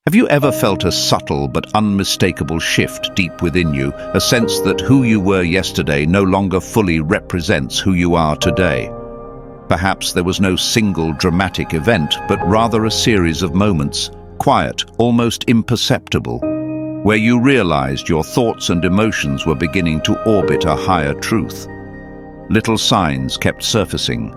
Have you ever felt a subtle but unmistakable shift deep within you, a sense that who you were yesterday no longer fully represents who you are today? Perhaps there was no single dramatic event, but rather a series of moments, quiet, almost imperceptible, where you realized your thoughts and emotions were beginning to orbit a higher truth. Little signs kept surfacing,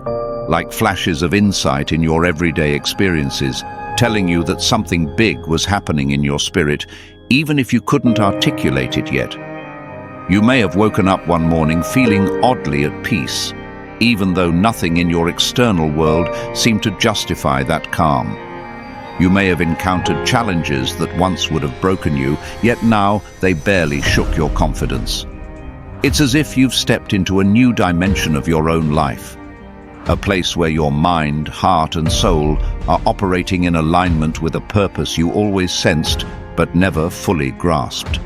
like flashes of insight in your everyday experiences, telling you that something big was happening in your spirit, even if you couldn't articulate it yet. You may have woken up one morning feeling oddly at peace, even though nothing in your external world seemed to justify that calm. You may have encountered challenges that once would have broken you, yet now they barely shook your confidence. It's as if you've stepped into a new dimension of your own life, a place where your mind, heart and soul are operating in alignment with a purpose you always sensed but never fully grasped.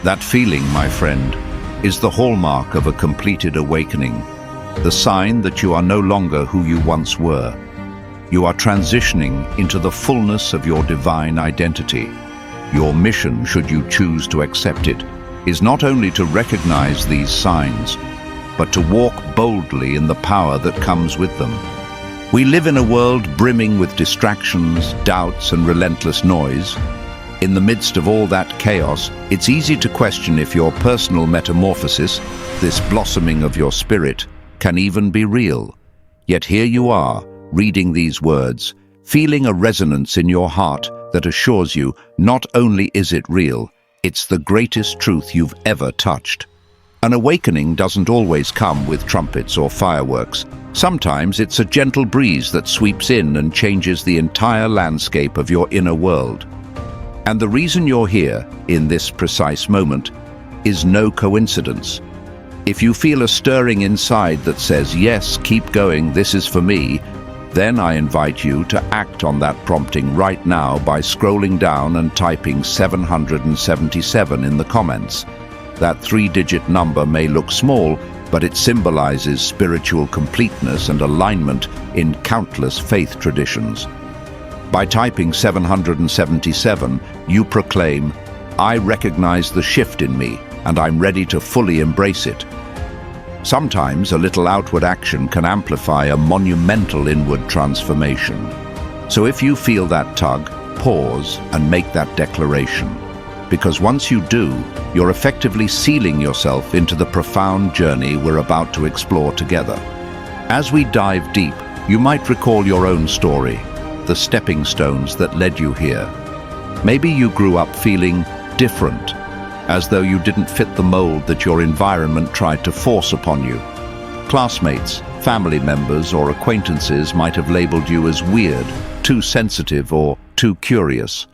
That feeling, my friend, is the hallmark of a completed awakening, the sign that you are no longer who you once were. You are transitioning into the fullness of your divine identity. Your mission, should you choose to accept it, is not only to recognize these signs, but to walk boldly in the power that comes with them. We live in a world brimming with distractions, doubts, and relentless noise. In the midst of all that chaos, it's easy to question if your personal metamorphosis, this blossoming of your spirit, can even be real. Yet here you are, reading these words, feeling a resonance in your heart that assures you not only is it real, it's the greatest truth you've ever touched. An awakening doesn't always come with trumpets or fireworks. Sometimes it's a gentle breeze that sweeps in and changes the entire landscape of your inner world. And the reason you're here, in this precise moment, is no coincidence. If you feel a stirring inside that says, "Yes, keep going, this is for me," then I invite you to act on that prompting right now by scrolling down and typing 777 in the comments. That three-digit number may look small, but it symbolizes spiritual completeness and alignment in countless faith traditions. By typing 777, you proclaim, "I recognize the shift in me, and I'm ready to fully embrace it." Sometimes a little outward action can amplify a monumental inward transformation. So if you feel that tug, pause and make that declaration. Because once you do, you're effectively sealing yourself into the profound journey we're about to explore together. As we dive deep, you might recall your own story, the stepping stones that led you here. Maybe you grew up feeling different, as though you didn't fit the mold that your environment tried to force upon you. Classmates, family members, or acquaintances might have labeled you as weird, too sensitive, or too curious.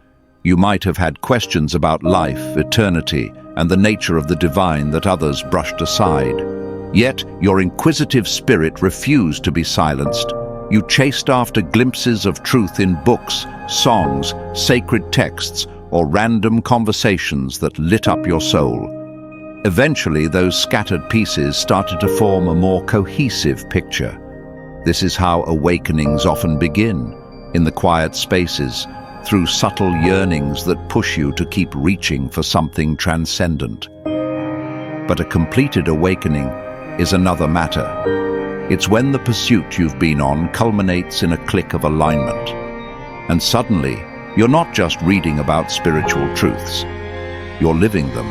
You might have had questions about life, eternity, and the nature of the divine that others brushed aside. Yet, your inquisitive spirit refused to be silenced. You chased after glimpses of truth in books, songs, sacred texts, or random conversations that lit up your soul. Eventually, those scattered pieces started to form a more cohesive picture. This is how awakenings often begin, in the quiet spaces, through subtle yearnings that push you to keep reaching for something transcendent. But a completed awakening is another matter. It's when the pursuit you've been on culminates in a click of alignment. And suddenly, you're not just reading about spiritual truths, you're living them.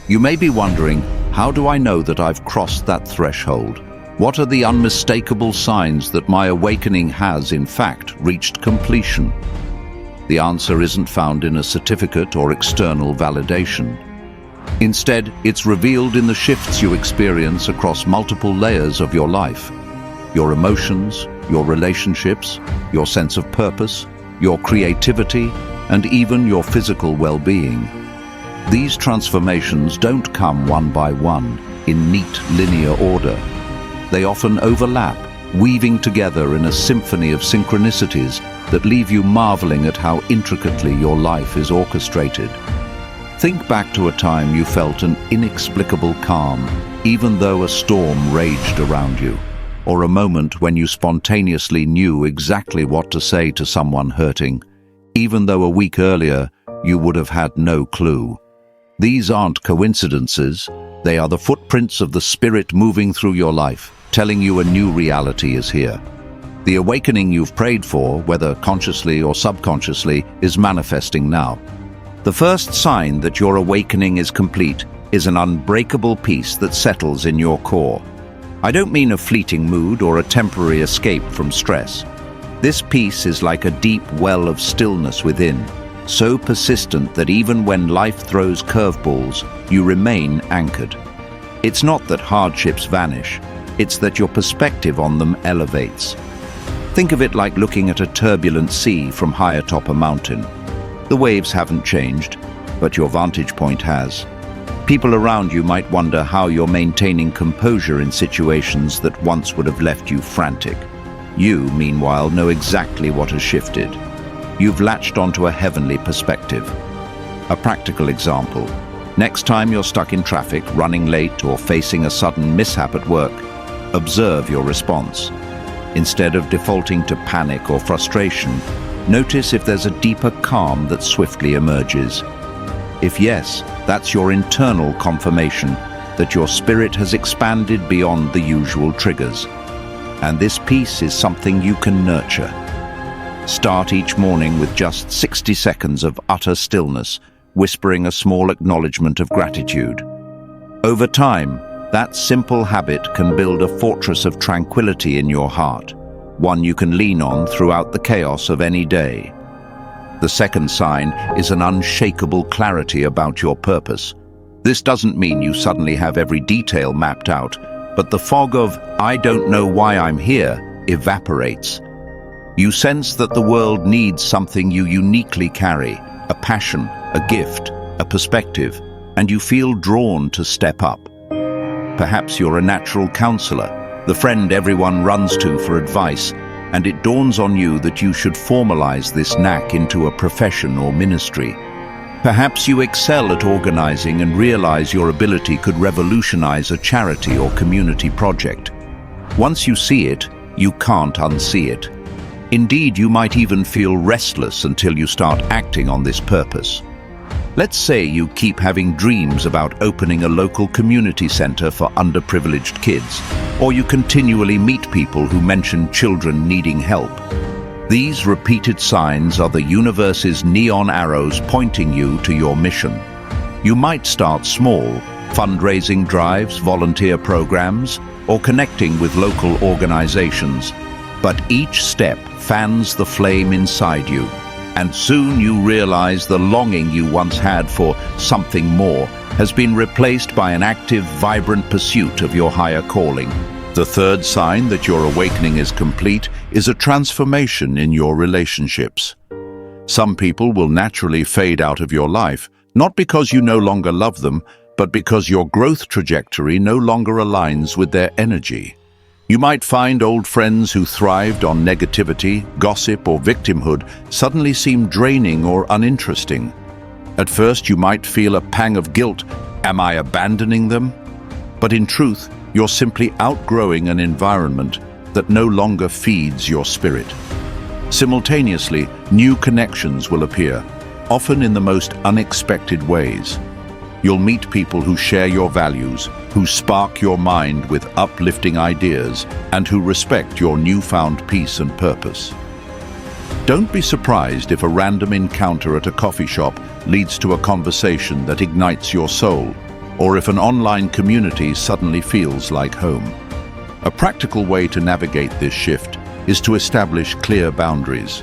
You may be wondering, how do I know that I've crossed that threshold? What are the unmistakable signs that my awakening has, in fact, reached completion? The answer isn't found in a certificate or external validation. Instead, it's revealed in the shifts you experience across multiple layers of your life. Your emotions, your relationships, your sense of purpose, your creativity, and even your physical well-being. These transformations don't come one by one, in neat linear order. They often overlap, weaving together in a symphony of synchronicities that leave you marveling at how intricately your life is orchestrated. Think back to a time you felt an inexplicable calm, even though a storm raged around you, or a moment when you spontaneously knew exactly what to say to someone hurting, even though a week earlier you would have had no clue. These aren't coincidences, they are the footprints of the Spirit moving through your life, telling you a new reality is here. The awakening you've prayed for, whether consciously or subconsciously, is manifesting now. The first sign that your awakening is complete is an unbreakable peace that settles in your core. I don't mean a fleeting mood or a temporary escape from stress. This peace is like a deep well of stillness within, so persistent that even when life throws curveballs, you remain anchored. It's not that hardships vanish, it's that your perspective on them elevates. Think of it like looking at a turbulent sea from high atop a mountain. The waves haven't changed, but your vantage point has. People around you might wonder how you're maintaining composure in situations that once would have left you frantic. You, meanwhile, know exactly what has shifted. You've latched onto a heavenly perspective. A practical example. Next time you're stuck in traffic, running late, or facing a sudden mishap at work, observe your response. Instead of defaulting to panic or frustration, notice if there's a deeper calm that swiftly emerges. If yes, that's your internal confirmation that your spirit has expanded beyond the usual triggers. And this peace is something you can nurture. Start each morning with just 60 seconds of utter stillness, whispering a small acknowledgement of gratitude. Over time, that simple habit can build a fortress of tranquility in your heart, one you can lean on throughout the chaos of any day. The second sign is an unshakable clarity about your purpose. This doesn't mean you suddenly have every detail mapped out, but the fog of "I don't know why I'm here" evaporates. You sense that the world needs something you uniquely carry, a passion, a gift, a perspective, and you feel drawn to step up. Perhaps you're a natural counselor, the friend everyone runs to for advice, and it dawns on you that you should formalize this knack into a profession or ministry. Perhaps you excel at organizing and realize your ability could revolutionize a charity or community project. Once you see it, you can't unsee it. Indeed, you might even feel restless until you start acting on this purpose. Let's say you keep having dreams about opening a local community center for underprivileged kids, or you continually meet people who mention children needing help. These repeated signs are the universe's neon arrows pointing you to your mission. You might start small, fundraising drives, volunteer programs, or connecting with local organizations, but each step fans the flame inside you, and soon you realize the longing you once had for something more has been replaced by an active, vibrant pursuit of your higher calling. The third sign that your awakening is complete is a transformation in your relationships. Some people will naturally fade out of your life, not because you no longer love them, but because your growth trajectory no longer aligns with their energy. You might find old friends who thrived on negativity, gossip, or victimhood suddenly seem draining or uninteresting. At first, you might feel a pang of guilt. Am I abandoning them? But in truth, you're simply outgrowing an environment that no longer feeds your spirit. Simultaneously, new connections will appear, often in the most unexpected ways. You'll meet people who share your values, who spark your mind with uplifting ideas, and who respect your newfound peace and purpose. Don't be surprised if a random encounter at a coffee shop leads to a conversation that ignites your soul, or if an online community suddenly feels like home. A practical way to navigate this shift is to establish clear boundaries.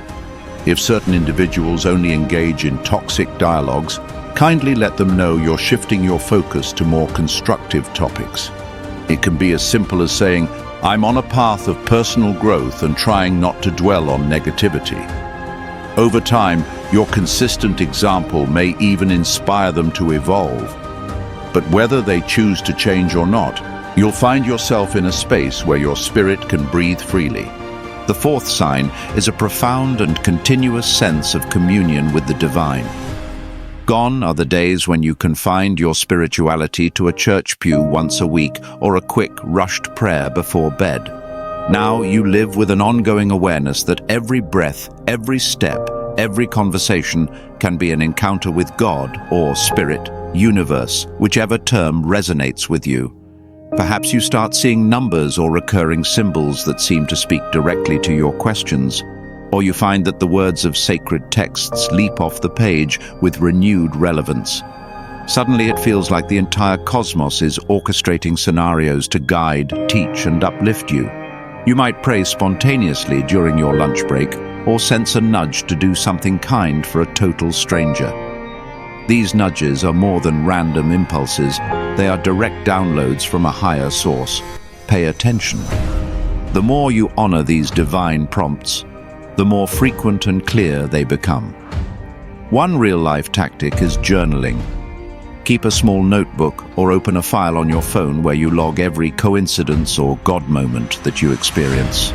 If certain individuals only engage in toxic dialogues, kindly let them know you're shifting your focus to more constructive topics. It can be as simple as saying, "I'm on a path of personal growth and trying not to dwell on negativity." Over time, your consistent example may even inspire them to evolve. But whether they choose to change or not, you'll find yourself in a space where your spirit can breathe freely. The fourth sign is a profound and continuous sense of communion with the divine. Gone are the days when you confined your spirituality to a church pew once a week or a quick, rushed prayer before bed. Now you live with an ongoing awareness that every breath, every step, Every conversation can be an encounter with God or spirit, universe, whichever term resonates with you. Perhaps you start seeing numbers or recurring symbols that seem to speak directly to your questions, or you find that the words of sacred texts leap off the page with renewed relevance. Suddenly it feels like the entire cosmos is orchestrating scenarios to guide, teach, and uplift you. You might pray spontaneously during your lunch break, or sense a nudge to do something kind for a total stranger. These nudges are more than random impulses. They are direct downloads from a higher source. Pay attention. The more you honor these divine prompts, the more frequent and clear they become. One real-life tactic is journaling. Keep a small notebook or open a file on your phone where you log every coincidence or God moment that you experience.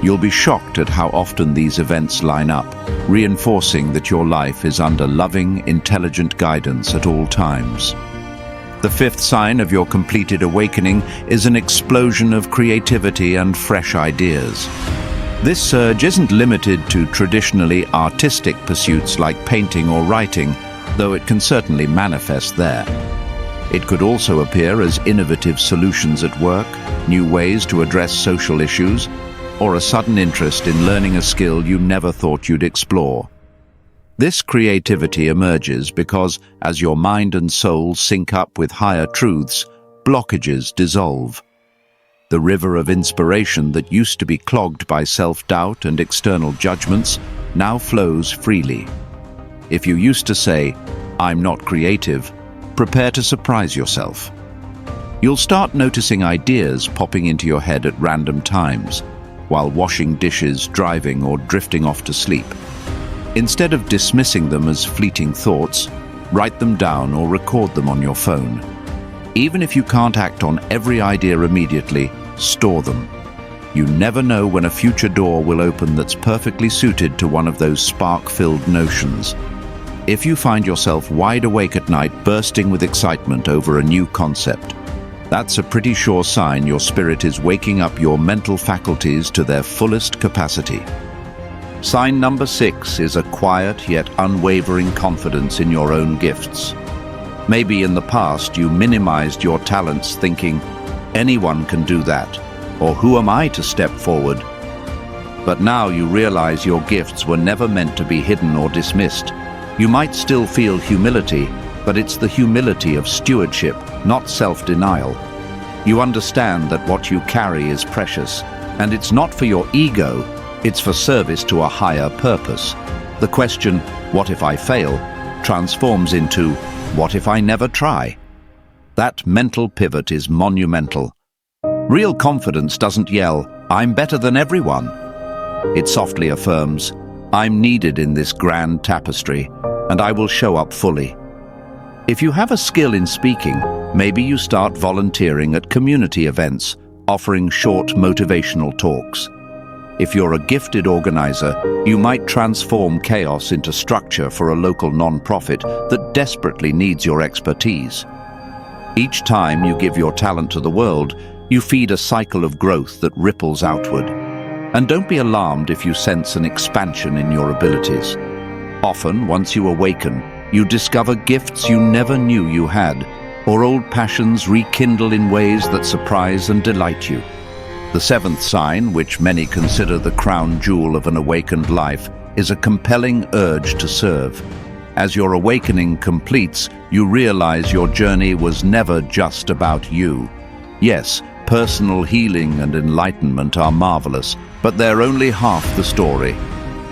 You'll be shocked at how often these events line up, reinforcing that your life is under loving, intelligent guidance at all times. The fifth sign of your completed awakening is an explosion of creativity and fresh ideas. This surge isn't limited to traditionally artistic pursuits like painting or writing, though it can certainly manifest there. It could also appear as innovative solutions at work, new ways to address social issues, or a sudden interest in learning a skill you never thought you'd explore. This creativity emerges because, as your mind and soul sync up with higher truths, blockages dissolve. The river of inspiration that used to be clogged by self-doubt and external judgments now flows freely. If you used to say, "I'm not creative," prepare to surprise yourself. You'll start noticing ideas popping into your head at random times, while washing dishes, driving, or drifting off to sleep. Instead of dismissing them as fleeting thoughts, write them down or record them on your phone. Even if you can't act on every idea immediately, store them. You never know when a future door will open that's perfectly suited to one of those spark-filled notions. If you find yourself wide awake at night bursting with excitement over a new concept, that's a pretty sure sign your spirit is waking up your mental faculties to their fullest capacity. Sign number 6 is a quiet yet unwavering confidence in your own gifts. Maybe in the past you minimized your talents thinking, "Anyone can do that," or "Who am I to step forward?" But now you realize your gifts were never meant to be hidden or dismissed. You might still feel humility, but it's the humility of stewardship, not self-denial. You understand that what you carry is precious, and it's not for your ego, it's for service to a higher purpose. The question, "What if I fail?" transforms into, "What if I never try?" That mental pivot is monumental. Real confidence doesn't yell, "I'm better than everyone." It softly affirms, "I'm needed in this grand tapestry, and I will show up fully." If you have a skill in speaking, maybe you start volunteering at community events, offering short motivational talks. If you're a gifted organizer, you might transform chaos into structure for a local non-profit that desperately needs your expertise. Each time you give your talent to the world, you feed a cycle of growth that ripples outward. And don't be alarmed if you sense an expansion in your abilities. Often, once you awaken, you discover gifts you never knew you had, or old passions rekindle in ways that surprise and delight you. The seventh sign, which many consider the crown jewel of an awakened life, is a compelling urge to serve. As your awakening completes, you realize your journey was never just about you. Yes, personal healing and enlightenment are marvelous, but they're only half the story.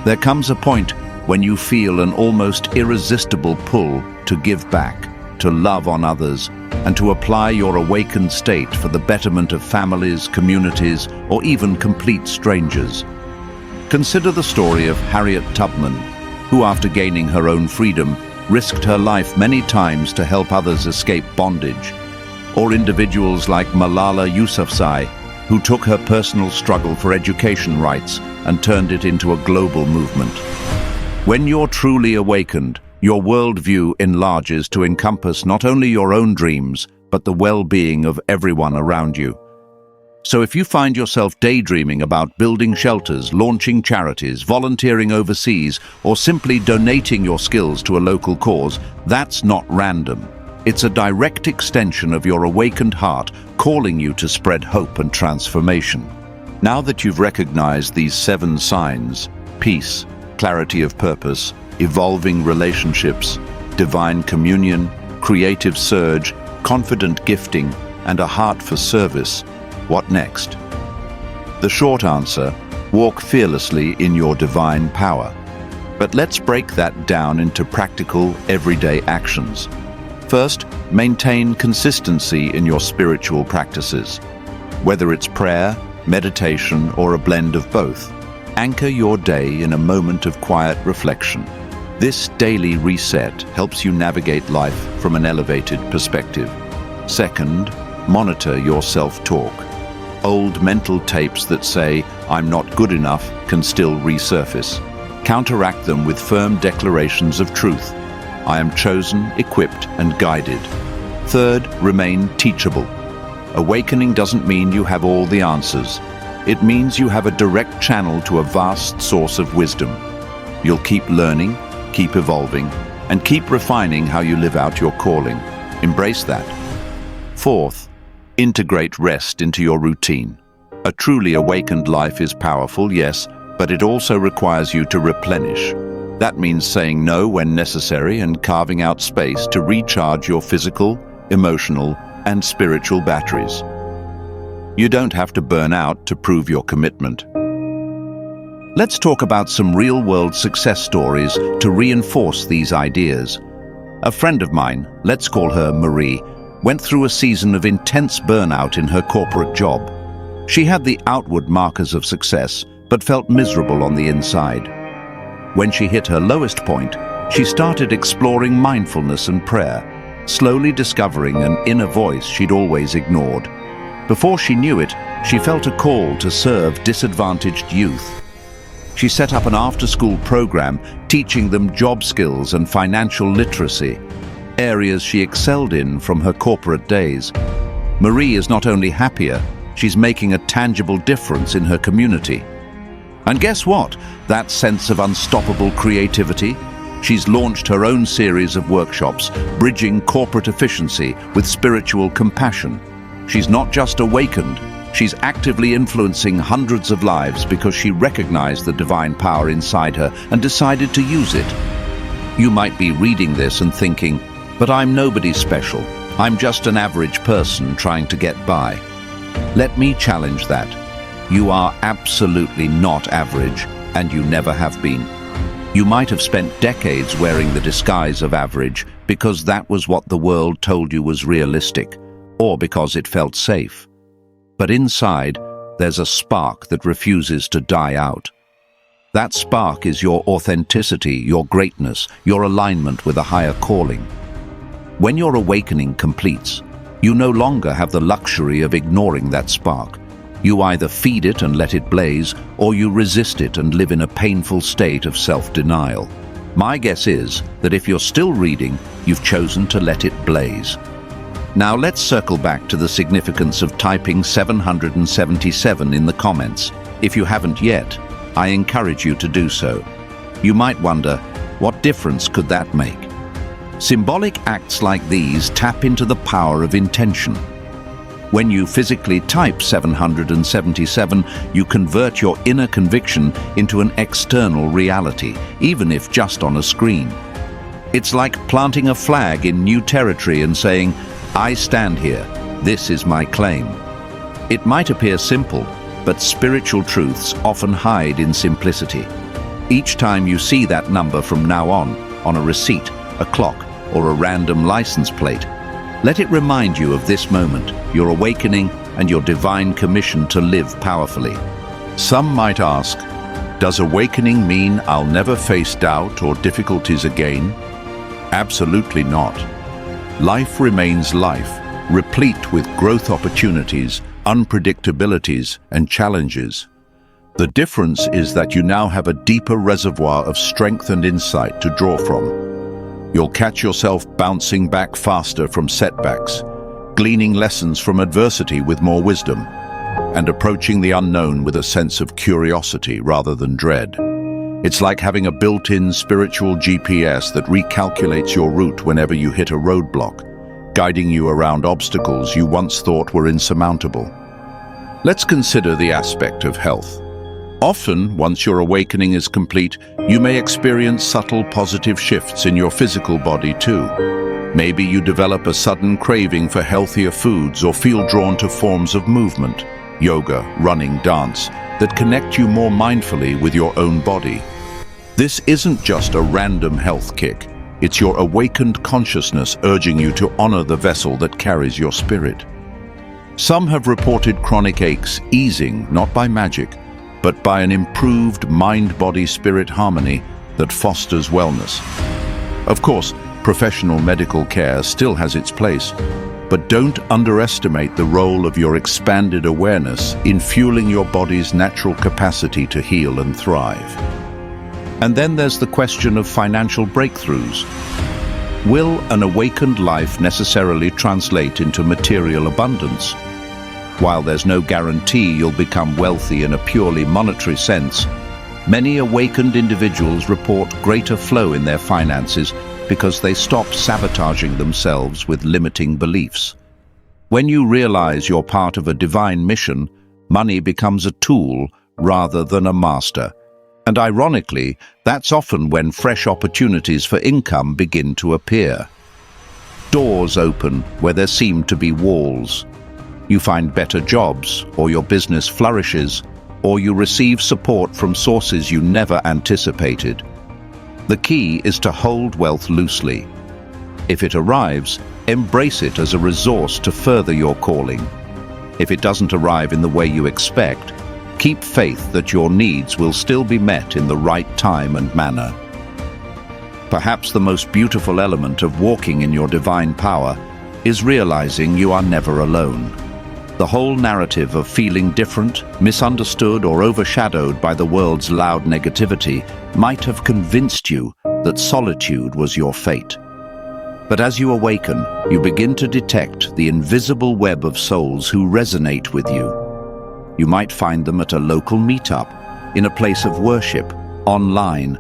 There comes a point when you feel an almost irresistible pull to give back, to love on others, and to apply your awakened state for the betterment of families, communities, or even complete strangers. Consider the story of Harriet Tubman, who, after gaining her own freedom, risked her life many times to help others escape bondage. Or individuals like Malala Yousafzai, who took her personal struggle for education rights and turned it into a global movement. When you're truly awakened, your worldview enlarges to encompass not only your own dreams, but the well-being of everyone around you. So if you find yourself daydreaming about building shelters, launching charities, volunteering overseas, or simply donating your skills to a local cause, that's not random. It's a direct extension of your awakened heart calling you to spread hope and transformation. Now that you've recognized these 7 signs, peace, clarity of purpose, evolving relationships, divine communion, creative surge, confident gifting, and a heart for service, what next? The short answer, walk fearlessly in your divine power. But let's break that down into practical, everyday actions. First, maintain consistency in your spiritual practices. Whether it's prayer, meditation, or a blend of both, anchor your day in a moment of quiet reflection. This daily reset helps you navigate life from an elevated perspective. Second, monitor your self-talk. Old mental tapes that say, "I'm not good enough," can still resurface. Counteract them with firm declarations of truth. I am chosen, equipped, and guided. Third, remain teachable. Awakening doesn't mean you have all the answers. It means you have a direct channel to a vast source of wisdom. You'll keep learning, keep evolving, and keep refining how you live out your calling. Embrace that. Fourth, integrate rest into your routine. A truly awakened life is powerful, yes, but it also requires you to replenish. That means saying no when necessary and carving out space to recharge your physical, emotional, and spiritual batteries. You don't have to burn out to prove your commitment. Let's talk about some real-world success stories to reinforce these ideas. A friend of mine, let's call her Marie, went through a season of intense burnout in her corporate job. She had the outward markers of success, but felt miserable on the inside. When she hit her lowest point, she started exploring mindfulness and prayer, slowly discovering an inner voice she'd always ignored. Before she knew it, she felt a call to serve disadvantaged youth. She set up an after-school program teaching them job skills and financial literacy, areas she excelled in from her corporate days. Marie is not only happier, she's making a tangible difference in her community. And guess what? That sense of unstoppable creativity? She's launched her own series of workshops, bridging corporate efficiency with spiritual compassion. She's not just awakened, she's actively influencing hundreds of lives because she recognized the divine power inside her and decided to use it. You might be reading this and thinking, but I'm nobody special. I'm just an average person trying to get by. Let me challenge that. You are absolutely not average, and you never have been. You might have spent decades wearing the disguise of average because that was what the world told you was realistic, or because it felt safe. But inside, there's a spark that refuses to die out. That spark is your authenticity, your greatness, your alignment with a higher calling. When your awakening completes, you no longer have the luxury of ignoring that spark. You either feed it and let it blaze, or you resist it and live in a painful state of self-denial. My guess is that if you're still reading, you've chosen to let it blaze. Now let's circle back to the significance of typing 777 in the comments. If you haven't yet, I encourage you to do so. You might wonder, what difference could that make? Symbolic acts like these tap into the power of intention. When you physically type 777, you convert your inner conviction into an external reality, even if just on a screen. It's like planting a flag in new territory and saying, I stand here, this is my claim. It might appear simple, but spiritual truths often hide in simplicity. Each time you see that number from now on a receipt, a clock, or a random license plate, let it remind you of this moment, your awakening, and your divine commission to live powerfully. Some might ask, does awakening mean I'll never face doubt or difficulties again? Absolutely not. Life remains life, replete with growth opportunities, unpredictabilities, and challenges. The difference is that you now have a deeper reservoir of strength and insight to draw from. You'll catch yourself bouncing back faster from setbacks, gleaning lessons from adversity with more wisdom. and approaching the unknown with a sense of curiosity rather than dread. It's like having a built-in spiritual GPS that recalculates your route whenever you hit a roadblock, guiding you around obstacles you once thought were insurmountable. Let's consider the aspect of health. Often, once your awakening is complete, you may experience subtle positive shifts in your physical body too. Maybe you develop a sudden craving for healthier foods or feel drawn to forms of movement, yoga, running, dance, that connect you more mindfully with your own body. This isn't just a random health kick. It's your awakened consciousness urging you to honor the vessel that carries your spirit. Some have reported chronic aches easing not by magic, but by an improved mind-body-spirit harmony that fosters wellness. Of course, professional medical care still has its place, but don't underestimate the role of your expanded awareness in fueling your body's natural capacity to heal and thrive. And then there's the question of financial breakthroughs. Will an awakened life necessarily translate into material abundance? While there's no guarantee you'll become wealthy in a purely monetary sense, many awakened individuals report greater flow in their finances because they stop sabotaging themselves with limiting beliefs. When you realize you're part of a divine mission, money becomes a tool rather than a master. And ironically, that's often when fresh opportunities for income begin to appear. Doors open where there seem to be walls. You find better jobs, or your business flourishes, or you receive support from sources you never anticipated. The key is to hold wealth loosely. If it arrives, embrace it as a resource to further your calling. If it doesn't arrive in the way you expect, keep faith that your needs will still be met in the right time and manner. Perhaps the most beautiful element of walking in your divine power is realizing you are never alone. The whole narrative of feeling different, misunderstood, or overshadowed by the world's loud negativity might have convinced you that solitude was your fate. But as you awaken, you begin to detect the invisible web of souls who resonate with you. You might find them at a local meetup, in a place of worship, online,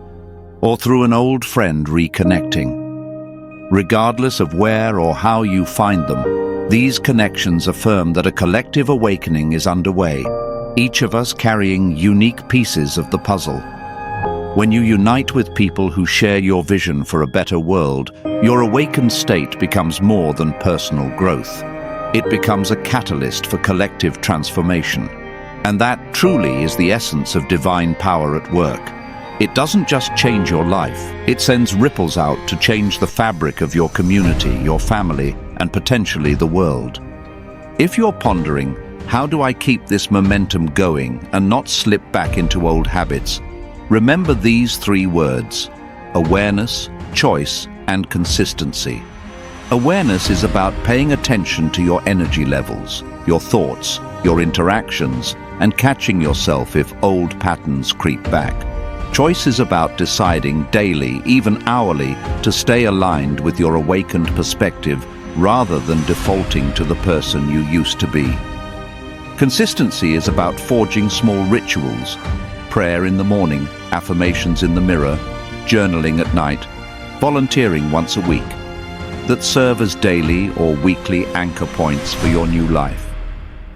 or through an old friend reconnecting. Regardless of where or how you find them, these connections affirm that a collective awakening is underway, each of us carrying unique pieces of the puzzle. When you unite with people who share your vision for a better world, your awakened state becomes more than personal growth. It becomes a catalyst for collective transformation. And that truly is the essence of divine power at work. It doesn't just change your life, it sends ripples out to change the fabric of your community, your family, and potentially the world. If you're pondering, how do I keep this momentum going and not slip back into old habits? Remember these three words: awareness, choice, and consistency. Awareness is about paying attention to your energy levels, your thoughts, your interactions, and catching yourself if old patterns creep back. Choice is about deciding daily, even hourly, to stay aligned with your awakened perspective rather than defaulting to the person you used to be. Consistency is about forging small rituals: prayer in the morning, affirmations in the mirror, journaling at night, volunteering once a week, that serve as daily or weekly anchor points for your new life.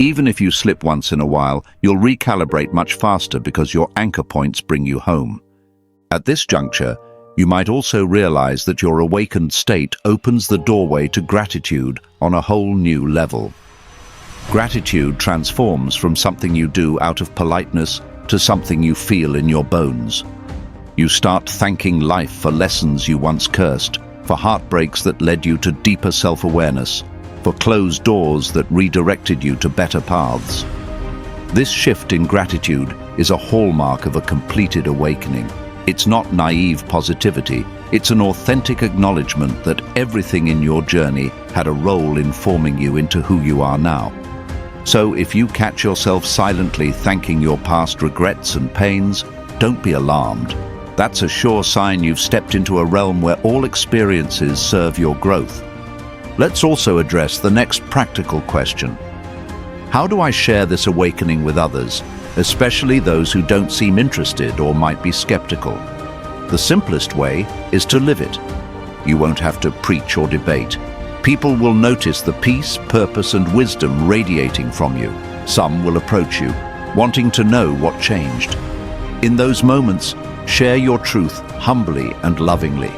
Even if you slip once in a while, you'll recalibrate much faster because your anchor points bring you home. At this juncture, you might also realize that your awakened state opens the doorway to gratitude on a whole new level. Gratitude transforms from something you do out of politeness to something you feel in your bones. You start thanking life for lessons you once cursed, for heartbreaks that led you to deeper self-awareness, for closed doors that redirected you to better paths. This shift in gratitude is a hallmark of a completed awakening. It's not naive positivity, it's an authentic acknowledgement that everything in your journey had a role in forming you into who you are now. So if you catch yourself silently thanking your past regrets and pains, don't be alarmed. That's a sure sign you've stepped into a realm where all experiences serve your growth. Let's also address the next practical question. How do I share this awakening with others, especially those who don't seem interested or might be skeptical? The simplest way is to live it. You won't have to preach or debate. People will notice the peace, purpose, and wisdom radiating from you. Some will approach you, wanting to know what changed. In those moments, share your truth humbly and lovingly.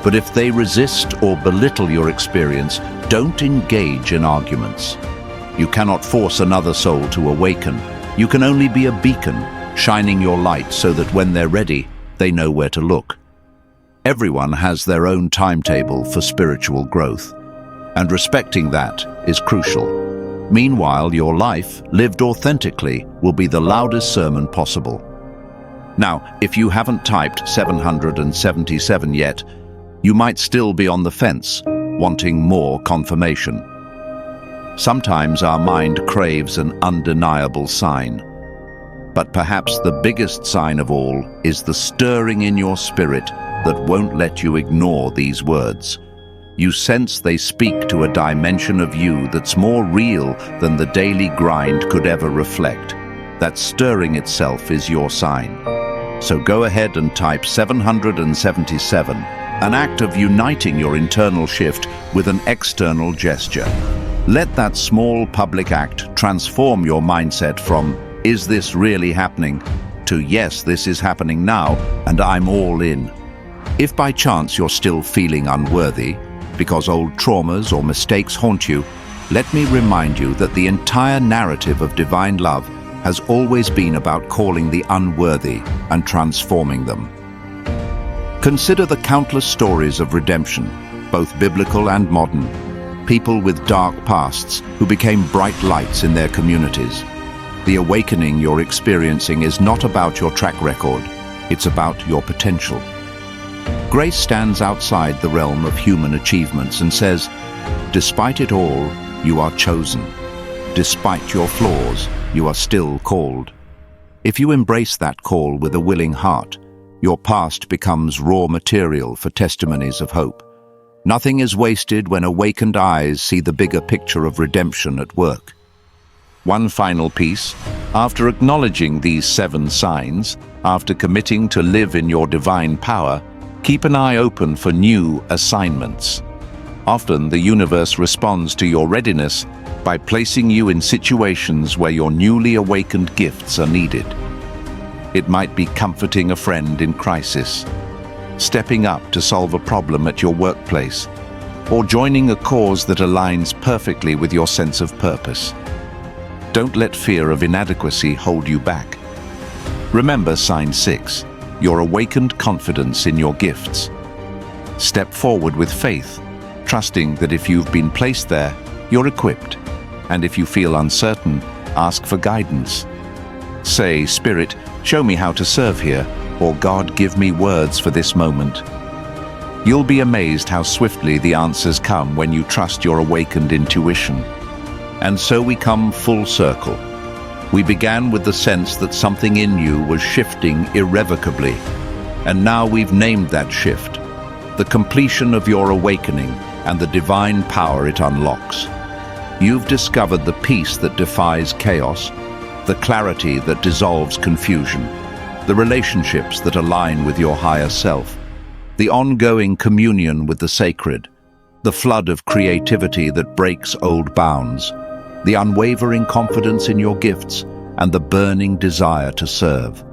But if they resist or belittle your experience, don't engage in arguments. You cannot force another soul to awaken. You can only be a beacon, shining your light so that when they're ready, they know where to look. Everyone has their own timetable for spiritual growth, and respecting that is crucial. Meanwhile, your life, lived authentically, will be the loudest sermon possible. Now, if you haven't typed 777 yet, you might still be on the fence, wanting more confirmation. Sometimes our mind craves an undeniable sign. But perhaps the biggest sign of all is the stirring in your spirit that won't let you ignore these words. You sense they speak to a dimension of you that's more real than the daily grind could ever reflect. That stirring itself is your sign. So go ahead and type 777, an act of uniting your internal shift with an external gesture. Let that small public act transform your mindset from, "Is this really happening?" to, "Yes, this is happening now, and I'm all in." If by chance you're still feeling unworthy, because old traumas or mistakes haunt you, let me remind you that the entire narrative of divine love has always been about calling the unworthy and transforming them. Consider the countless stories of redemption, both biblical and modern. People with dark pasts who became bright lights in their communities. The awakening you're experiencing is not about your track record, it's about your potential. Grace stands outside the realm of human achievements and says, despite it all, you are chosen. Despite your flaws, you are still called. If you embrace that call with a willing heart, your past becomes raw material for testimonies of hope. Nothing is wasted when awakened eyes see the bigger picture of redemption at work. One final piece, after acknowledging these 7 signs, after committing to live in your divine power, keep an eye open for new assignments. Often the universe responds to your readiness by placing you in situations where your newly awakened gifts are needed. It might be comforting a friend in crisis, stepping up to solve a problem at your workplace, or joining a cause that aligns perfectly with your sense of purpose. Don't let fear of inadequacy hold you back. Remember sign 6, your awakened confidence in your gifts. Step forward with faith, trusting that if you've been placed there, you're equipped. And if you feel uncertain, ask for guidance. Say, "Spirit, show me how to serve here," or "God, give me words for this moment." You'll be amazed how swiftly the answers come when you trust your awakened intuition. And so we come full circle. We began with the sense that something in you was shifting irrevocably, and now we've named that shift, the completion of your awakening and the divine power it unlocks. You've discovered the peace that defies chaos, the clarity that dissolves confusion, the relationships that align with your higher self, the ongoing communion with the sacred, the flood of creativity that breaks old bounds, the unwavering confidence in your gifts, and the burning desire to serve.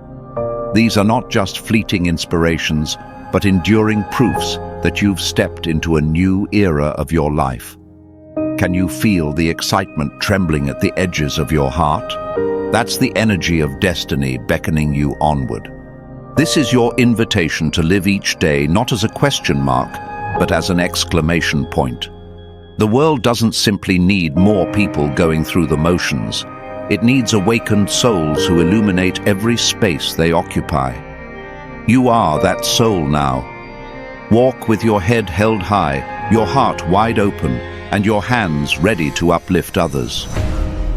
These are not just fleeting inspirations, but enduring proofs that you've stepped into a new era of your life. Can you feel the excitement trembling at the edges of your heart? That's the energy of destiny beckoning you onward. This is your invitation to live each day not as a question mark, but as an exclamation point. The world doesn't simply need more people going through the motions. It needs awakened souls who illuminate every space they occupy. You are that soul now. Walk with your head held high, your heart wide open, and your hands ready to uplift others.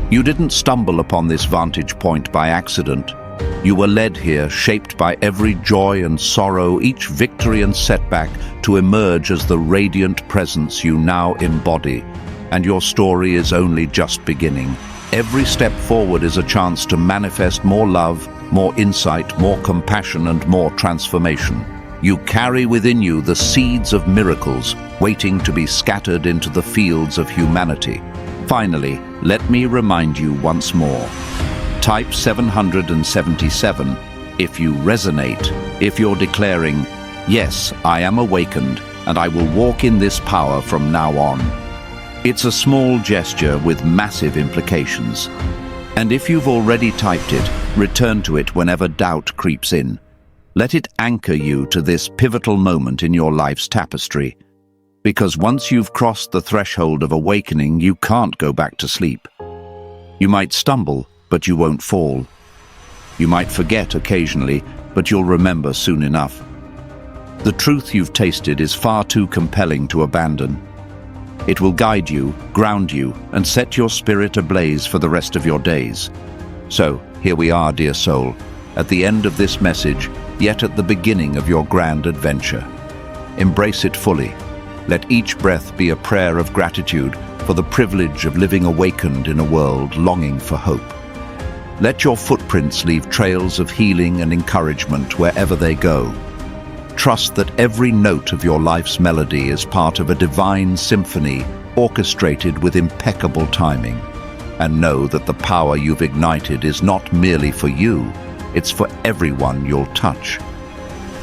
You didn't stumble upon this vantage point by accident. You were led here, shaped by every joy and sorrow, each victory and setback, to emerge as the radiant presence you now embody. And your story is only just beginning. every step forward is a chance to manifest more love, more insight, more compassion, and more transformation. You carry within you the seeds of miracles waiting to be scattered into the fields of humanity. Finally, let me remind you once more. Type 777 if you resonate, if you're declaring, "Yes, I am awakened, and I will walk in this power from now on." It's a small gesture with massive implications. And if you've already typed it, return to it whenever doubt creeps in. Let it anchor you to this pivotal moment in your life's tapestry. Because once you've crossed the threshold of awakening, you can't go back to sleep. You might stumble, but you won't fall. You might forget occasionally, but you'll remember soon enough. The truth you've tasted is far too compelling to abandon. It will guide you, ground you, and set your spirit ablaze for the rest of your days. So, here we are, dear soul, at the end of this message, yet at the beginning of your grand adventure. Embrace it fully. Let each breath be a prayer of gratitude for the privilege of living awakened in a world longing for hope. Let your footprints leave trails of healing and encouragement wherever they go. Trust that every note of your life's melody is part of a divine symphony orchestrated with impeccable timing. And know that the power you've ignited is not merely for you, it's for everyone you'll touch.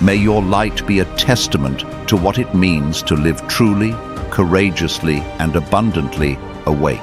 May your light be a testament to what it means to live truly, courageously, and abundantly awake.